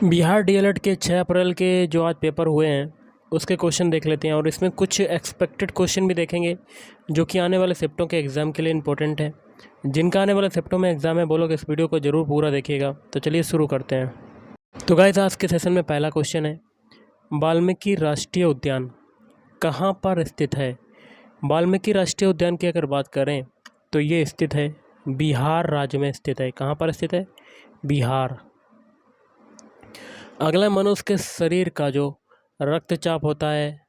Bihar DElEd के 6 अप्रैल के जो आज पेपर हुए हैं उसके क्वेश्चन देख लेते हैं और इसमें कुछ एक्सपेक्टेड क्वेश्चन भी देखेंगे जो कि आने वाले शिफ्टों के एग्ज़ाम के लिए इम्पोर्टेंट है। जिनका आने वाले शिफ्टों में एग्ज़ाम है वो लोग इस वीडियो को ज़रूर पूरा देखिएगा। तो चलिए शुरू करते हैं। तो गाइस आज के सेशन में पहला क्वेश्चन है, वाल्मीकि राष्ट्रीय उद्यान कहाँ पर स्थित है। वाल्मीकि राष्ट्रीय उद्यान की अगर बात करें तो ये स्थित है बिहार राज्य में स्थित है। कहाँ पर स्थित है? बिहार। अगला, मनुष्य के शरीर का जो रक्तचाप होता है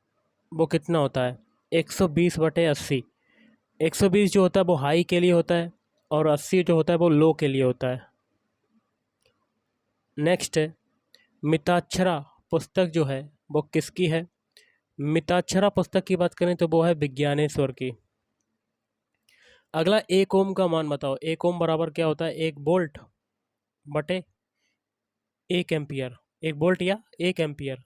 वो कितना होता है? 120/80। 120 जो होता है वो हाई के लिए होता है और 80 जो होता है वो लो के लिए होता है। नेक्स्ट है, मिताक्षरा पुस्तक जो है वो किसकी है? मिताक्षरा पुस्तक की बात करें तो वो है विज्ञानेश्वर की। अगला, एक ओम का मान बताओ। एक ओम बराबर क्या होता है? 1 वोल्ट बटे 1 एम्पियर। 1 वोल्ट या 1 एम्पियर।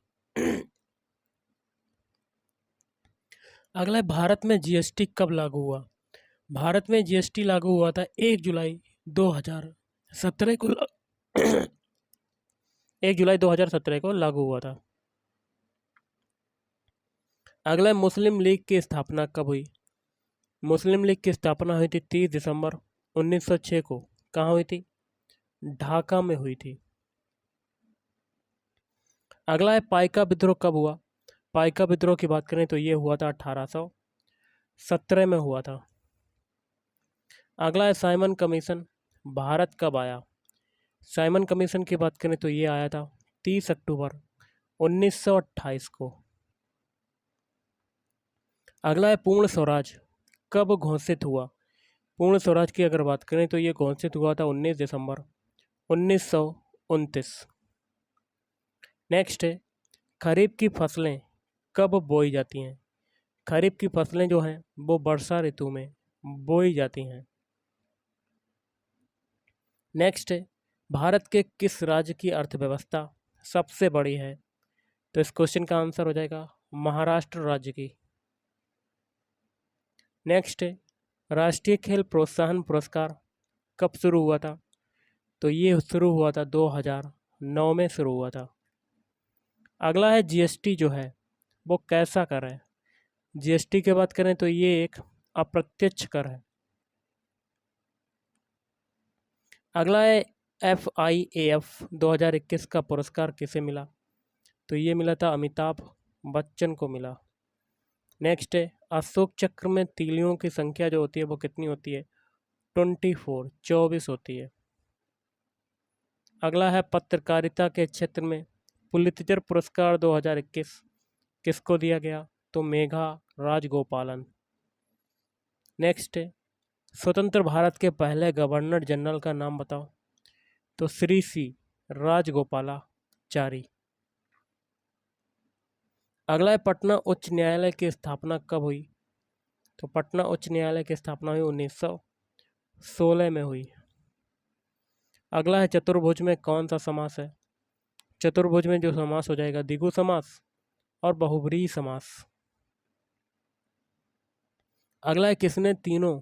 अगला है, भारत में जीएसटी कब लागू हुआ? भारत में जीएसटी लागू हुआ था 1 जुलाई 2017 को 1 जुलाई 2017 को लागू हुआ था। अगला है, मुस्लिम लीग की स्थापना कब हुई? मुस्लिम लीग की स्थापना हुई थी 30 दिसंबर 1906 को। कहाँ हुई थी? ढाका में हुई थी। अगला है, पाइका विद्रोह कब हुआ? पाइका विद्रोह की बात करें तो ये हुआ था 1817 में हुआ था। अगला है, साइमन कमीशन भारत कब आया? साइमन कमीशन की बात करें तो ये आया था 30 अक्टूबर 1928 को। अगला है, पूर्ण स्वराज कब घोषित हुआ? पूर्ण स्वराज की अगर बात करें तो ये घोषित हुआ था 19 दिसंबर 1929। नेक्स्ट है, खरीफ की फसलें कब बोई जाती हैं? खरीफ की फसलें जो हैं वो वर्षा ऋतु में बोई जाती हैं। नेक्स्ट है, भारत के किस राज्य की अर्थव्यवस्था सबसे बड़ी है? तो इस क्वेश्चन का आंसर हो जाएगा महाराष्ट्र राज्य की। नेक्स्ट है, राष्ट्रीय खेल प्रोत्साहन पुरस्कार कब शुरू हुआ था? तो ये शुरू हुआ था 2009 में शुरू हुआ था। अगला है, जीएसटी जो है वो कैसा कर है? जीएसटी की बात करें तो ये एक अप्रत्यक्ष कर है। अगला है, FIAF 2021 का पुरस्कार किसे मिला? तो ये मिला था अमिताभ बच्चन को मिला। नेक्स्ट है, अशोक चक्र में तीलियों की संख्या जो होती है वो कितनी होती है? 24 होती है। अगला है, पत्रकारिता के क्षेत्र में पुलित्जर पुरस्कार 2021 किसको दिया गया? तो मेघा राजगोपालन। नेक्स्ट है, स्वतंत्र भारत के पहले गवर्नर जनरल का नाम बताओ। तो श्री सी राजगोपालाचारी। अगला है, पटना उच्च न्यायालय की स्थापना कब हुई? तो पटना उच्च न्यायालय की स्थापना हुई 1916 में हुई। अगला है, चतुर्भुज में कौन सा समास है? चतुर्भुज में जो समास हो जाएगा द्विगु समास और बहुब्रीहि समास। अगला है, किसने तीनों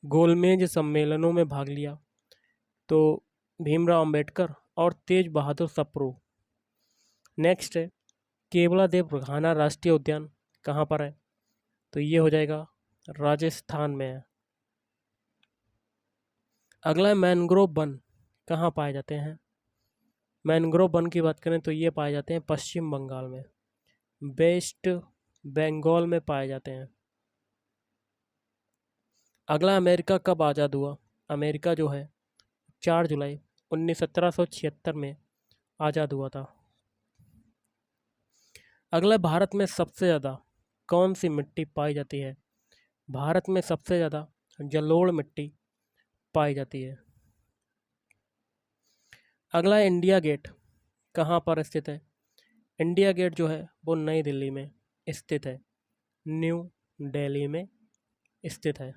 गोलमेज सम्मेलनों में भाग लिया? तो भीमराव अंबेडकर और तेज बहादुर सप्रू। नेक्स्ट है, केवलादेव घाना राष्ट्रीय उद्यान कहाँ पर है? तो ये हो जाएगा राजस्थान में है। अगला है, मैनग्रोव वन कहाँ पाए जाते हैं? मैनग्रोव वन की बात करें तो ये पाए जाते हैं पश्चिम बंगाल में, वेस्ट बंगाल में पाए जाते हैं। अगला, अमेरिका कब आज़ाद हुआ? अमेरिका जो है 4 जुलाई 1776 में आज़ाद हुआ था। अगला, भारत में सबसे ज़्यादा कौन सी मिट्टी पाई जाती है? भारत में सबसे ज़्यादा जलोढ़ मिट्टी पाई जाती है। अगला, इंडिया गेट कहाँ पर स्थित है? इंडिया गेट जो है वो नई दिल्ली में स्थित है, न्यू दिल्ली में स्थित है।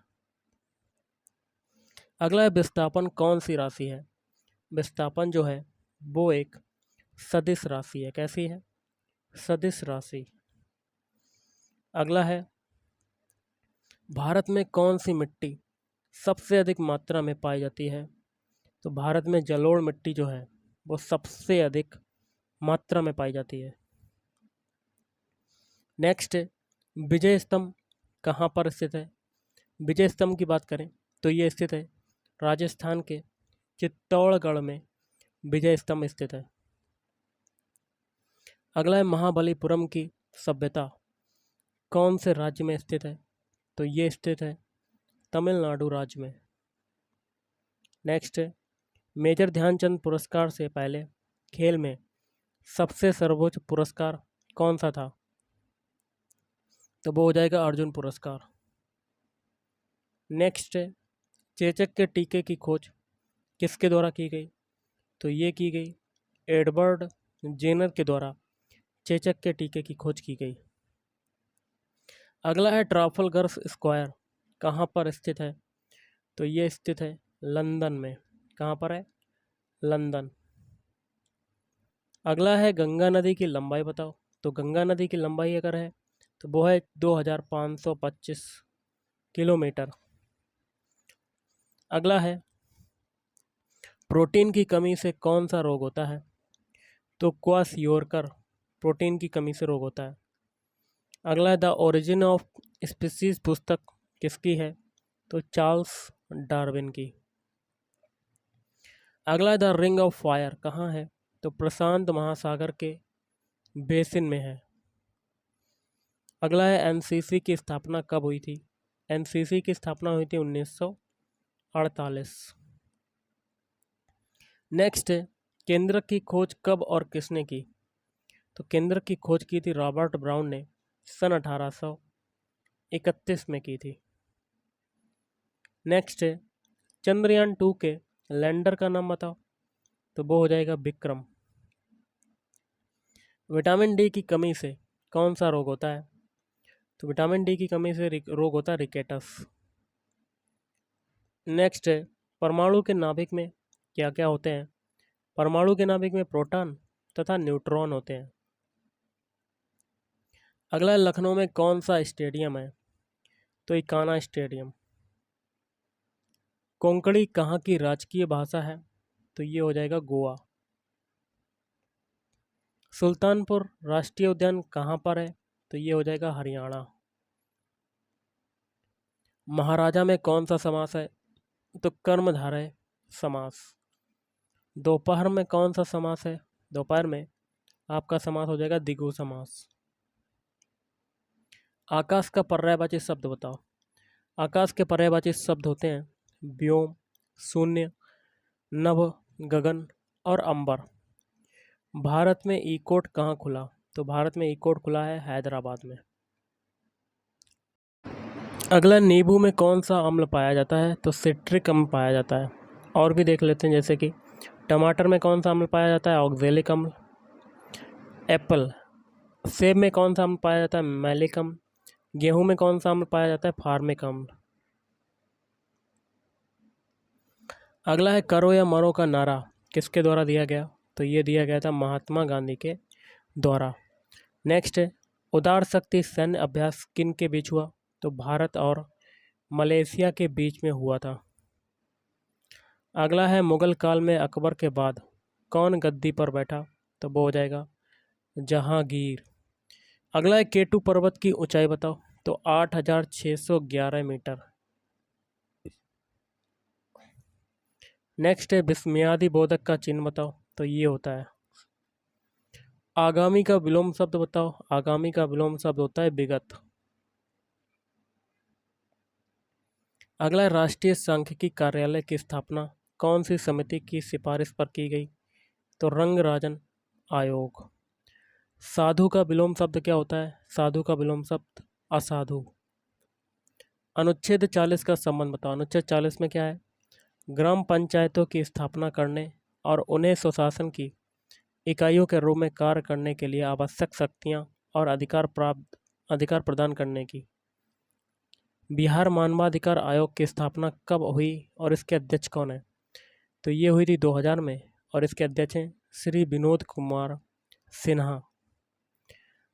अगला, विस्थापन कौन सी राशि है? विस्थापन जो है वो एक सदिश राशि है। कैसी है? सदिश राशि। अगला है, भारत में कौन सी मिट्टी सबसे अधिक मात्रा में पाई जाती है? तो भारत में जलोढ़ मिट्टी जो है वो सबसे अधिक मात्रा में पाई जाती है। नेक्स्ट, विजय स्तंभ कहाँ पर स्थित है? विजय स्तंभ की बात करें तो ये स्थित है राजस्थान के चित्तौड़गढ़ में विजय स्तंभ स्थित है। अगला है महाबलीपुरम की सभ्यता कौन से राज्य में स्थित है? तो ये स्थित है तमिलनाडु राज्य में। नेक्स्ट है मेजर ध्यानचंद पुरस्कार से पहले खेल में सबसे सर्वोच्च पुरस्कार कौन सा था? तो वो हो जाएगा अर्जुन पुरस्कार। नेक्स्ट है चेचक के टीके की खोज किसके द्वारा की गई? तो ये की गई एडवर्ड जेनर के द्वारा चेचक के टीके की खोज की गई। अगला है ट्राफलगर स्क्वायर कहाँ पर स्थित है? तो ये स्थित है लंदन में। कहाँ पर है? लंदन। अगला है गंगा नदी की लंबाई बताओ। तो गंगा नदी की लंबाई अगर है तो वो है 2525 किलोमीटर। अगला है प्रोटीन की कमी से कौन सा रोग होता है? तो क्वाशियोरकर प्रोटीन की कमी से रोग होता है। अगला है द ओरिजिन ऑफ स्पीसीज पुस्तक किसकी है? तो चार्ल्स डार्विन की। अगला है द रिंग ऑफ फायर कहाँ है? तो प्रशांत महासागर के बेसिन में है। अगला है एनसीसी की स्थापना कब हुई थी? एनसीसी की स्थापना हुई थी 1948। नेक्स्ट है केंद्रक की खोज कब और किसने की? तो केंद्रक की खोज की थी रॉबर्ट ब्राउन ने सन 1831 में की थी। नेक्स्ट है चंद्रयान 2 के लैंडर का नाम बताओ। तो वो हो जाएगा विक्रम। विटामिन डी की कमी से कौन सा रोग होता है? तो विटामिन डी की कमी से रोग होता है रिकेटस। नेक्स्ट है परमाणु के नाभिक में क्या क्या होते हैं? परमाणु के नाभिक में प्रोटॉन तथा न्यूट्रॉन होते हैं। अगला लखनऊ में कौन सा स्टेडियम है? तो इकाना स्टेडियम। कोंकणी कहाँ की राजकीय भाषा है? तो ये हो जाएगा गोवा। सुल्तानपुर राष्ट्रीय उद्यान कहाँ पर है? तो ये हो जाएगा हरियाणा। महाराजा में कौन सा समास है? तो कर्मधारय समास। दोपहर में कौन सा समास है? दोपहर में आपका समास हो जाएगा द्विगु समास। आकाश का पर्यायवाची शब्द बताओ। आकाश के पर्यायवाची शब्द होते हैं व्योम, शून्य, नभ, गगन और अंबर। भारत में ई-कोर्ट कहाँ खुला? तो भारत में ई-कोर्ट खुला है हैदराबाद में। अगला नींबू में कौन सा अम्ल पाया जाता है? तो सिट्रिक अम्ल पाया जाता है। और भी देख लेते हैं जैसे कि टमाटर में कौन सा अम्ल पाया जाता है? ऑक्जेलिक अम्ल। एप्पल सेब में कौन सा अम्ल पाया जाता है? मैलिक अम्ल। गेहूं में कौन सा अम्ल पाया जाता है? फार्मिक अम्ल। अगला है करो या मरो का नारा किसके द्वारा दिया गया? तो ये दिया गया था महात्मा गांधी के द्वारा। नेक्स्ट है उदार शक्ति सैन्य अभ्यास किन के बीच हुआ? तो भारत और मलेशिया के बीच में हुआ था। अगला है मुगल काल में अकबर के बाद कौन गद्दी पर बैठा? तो वो हो जाएगा जहांगीर। अगला है केटू पर्वत की ऊंचाई बताओ। तो 8611 मीटर। नेक्स्ट है विस्मयादि बोधक का चिन्ह बताओ। तो ये होता है आगामी का विलोम शब्द बताओ। आगामी का विलोम शब्द होता है विगत। अगला राष्ट्रीय सांख्यिकी कार्यालय की स्थापना कौन सी समिति की सिफारिश पर की गई? तो रंगराजन आयोग। साधु का विलोम शब्द क्या होता है? साधु का विलोम शब्द असाधु। अनुच्छेद 40 का संबंध बताओ। अनुच्छेद 40 में क्या है? ग्राम पंचायतों की स्थापना करने और उन्हें स्वशासन की इकाइयों के रूप में कार्य करने के लिए आवश्यक शक्तियां और अधिकार प्रदान करने की। बिहार मानवाधिकार आयोग की स्थापना कब हुई और इसके अध्यक्ष कौन है? तो ये हुई थी 2000 में और इसके अध्यक्ष हैं श्री विनोद कुमार सिन्हा।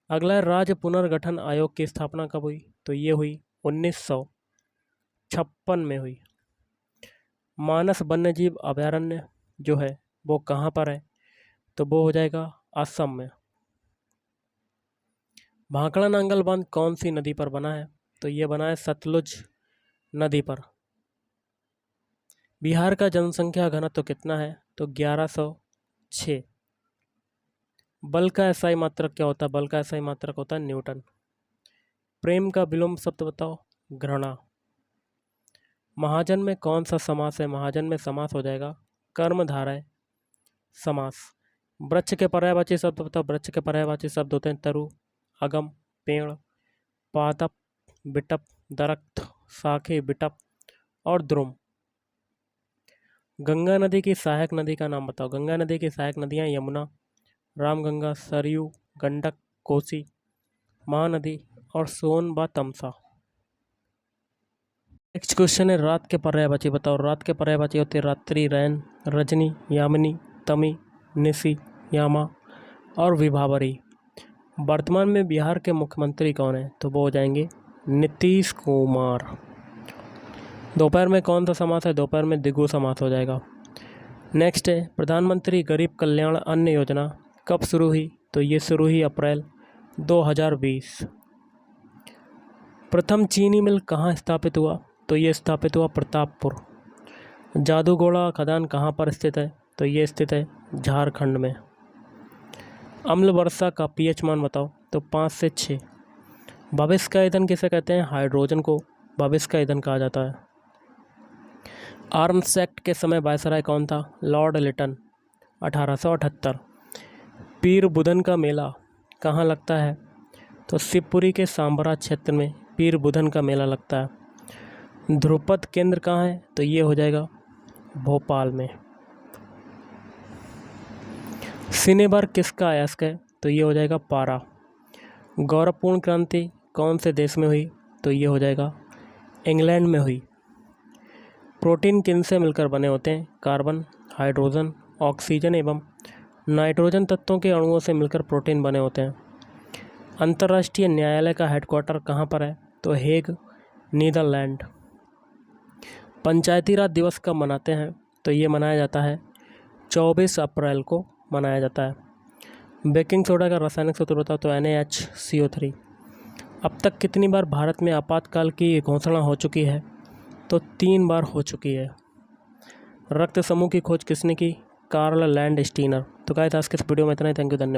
अगला है राज्य पुनर्गठन आयोग की स्थापना कब हुई? तो ये हुई 1956 में हुई। मानस वन्यजीव अभयारण्य जो है वो कहाँ पर है? तो वो हो जाएगा असम में। भाखड़ा नांगल बांध कौन सी नदी पर बना है? तो ये बना है सतलुज नदी पर। बिहार का जनसंख्या घनत्व कितना है? तो 1106। बल का एसआई मात्रक क्या होता है? बल का एसआई मात्रक होता है न्यूटन। प्रेम का विलोम शब्द बताओ। घृणा। महाजन में कौन सा समास है? महाजन में समास हो जाएगा कर्मधारय समास। वृक्ष के पर्यायवाची शब्द बताओ। वृक्ष के पर्यायवाची शब्द होते हैं तरु, अगम, पेड़, पादप, बिटप, दरख्त, शाखे, बिटप और द्रुम। गंगा नदी की सहायक नदी का नाम बताओ। गंगा नदी की सहायक नदियाँ यमुना, रामगंगा, सरयू, गंडक, कोसी, महानदी और सोन व तमसा। नेक्स्ट क्वेश्चन है रात के पर्यायवाची बताओ। रात के पर्यायवाची होते हैं रात्रि, रैन, रजनी, यामिनी, तमी, निशी, यामा और विभावरी। वर्तमान में बिहार के मुख्यमंत्री कौन है? तो वो हो जाएंगे नीतीश कुमार। दोपहर में कौन सा समास है? दोपहर में द्विगु समास हो जाएगा। नेक्स्ट है प्रधानमंत्री गरीब कल्याण अन्न योजना कब शुरू हुई? तो ये शुरू हुई अप्रैल 2020। प्रथम चीनी मिल कहाँ स्थापित हुआ? तो ये स्थापित हुआ प्रतापपुर। जादूगोड़ा खदान कहाँ पर स्थित है? तो ये स्थित है झारखंड में। अम्ल वर्षा का पीएच मान बताओ। तो 5 से 6। भविष्य का ईंधन किसे कहते हैं? हाइड्रोजन को भविष्य का ईंधन कहा जाता है। आर्म्स एक्ट के समय वायसराय कौन था? लॉर्ड लिटन 1878। पीर बुधन का मेला कहाँ लगता है? तो शिवपुरी के सांबरा क्षेत्र में पीर बुधन का मेला लगता है। ध्रुपद केंद्र कहाँ है? तो ये हो जाएगा भोपाल में। सिनेबार किसका अयस्क है? तो ये हो जाएगा पारा। गौरवपूर्ण क्रांति कौन से देश में हुई? तो ये हो जाएगा इंग्लैंड में हुई। प्रोटीन किन से मिलकर बने होते हैं? कार्बन, हाइड्रोजन, ऑक्सीजन एवं नाइट्रोजन तत्वों के अणुओं से मिलकर प्रोटीन बने होते हैं। अंतर्राष्ट्रीय न्यायालय का हेडक्वार्टर कहाँ पर है? तो हेग, नीदरलैंड। पंचायती राज दिवस कब मनाते हैं? तो ये मनाया जाता है 24 अप्रैल को मनाया जाता है। बेकिंग सोडा का रासायनिक सूत्र बताओ। तो NaHCO3। अब तक कितनी बार भारत में आपातकाल की घोषणा हो चुकी है? तो 3 बार हो चुकी है। रक्त समूह की खोज किसने की? Karl Landsteiner. तो गाइस आज के इस वीडियो में इतना ही। थैंक यू, धन्यवाद।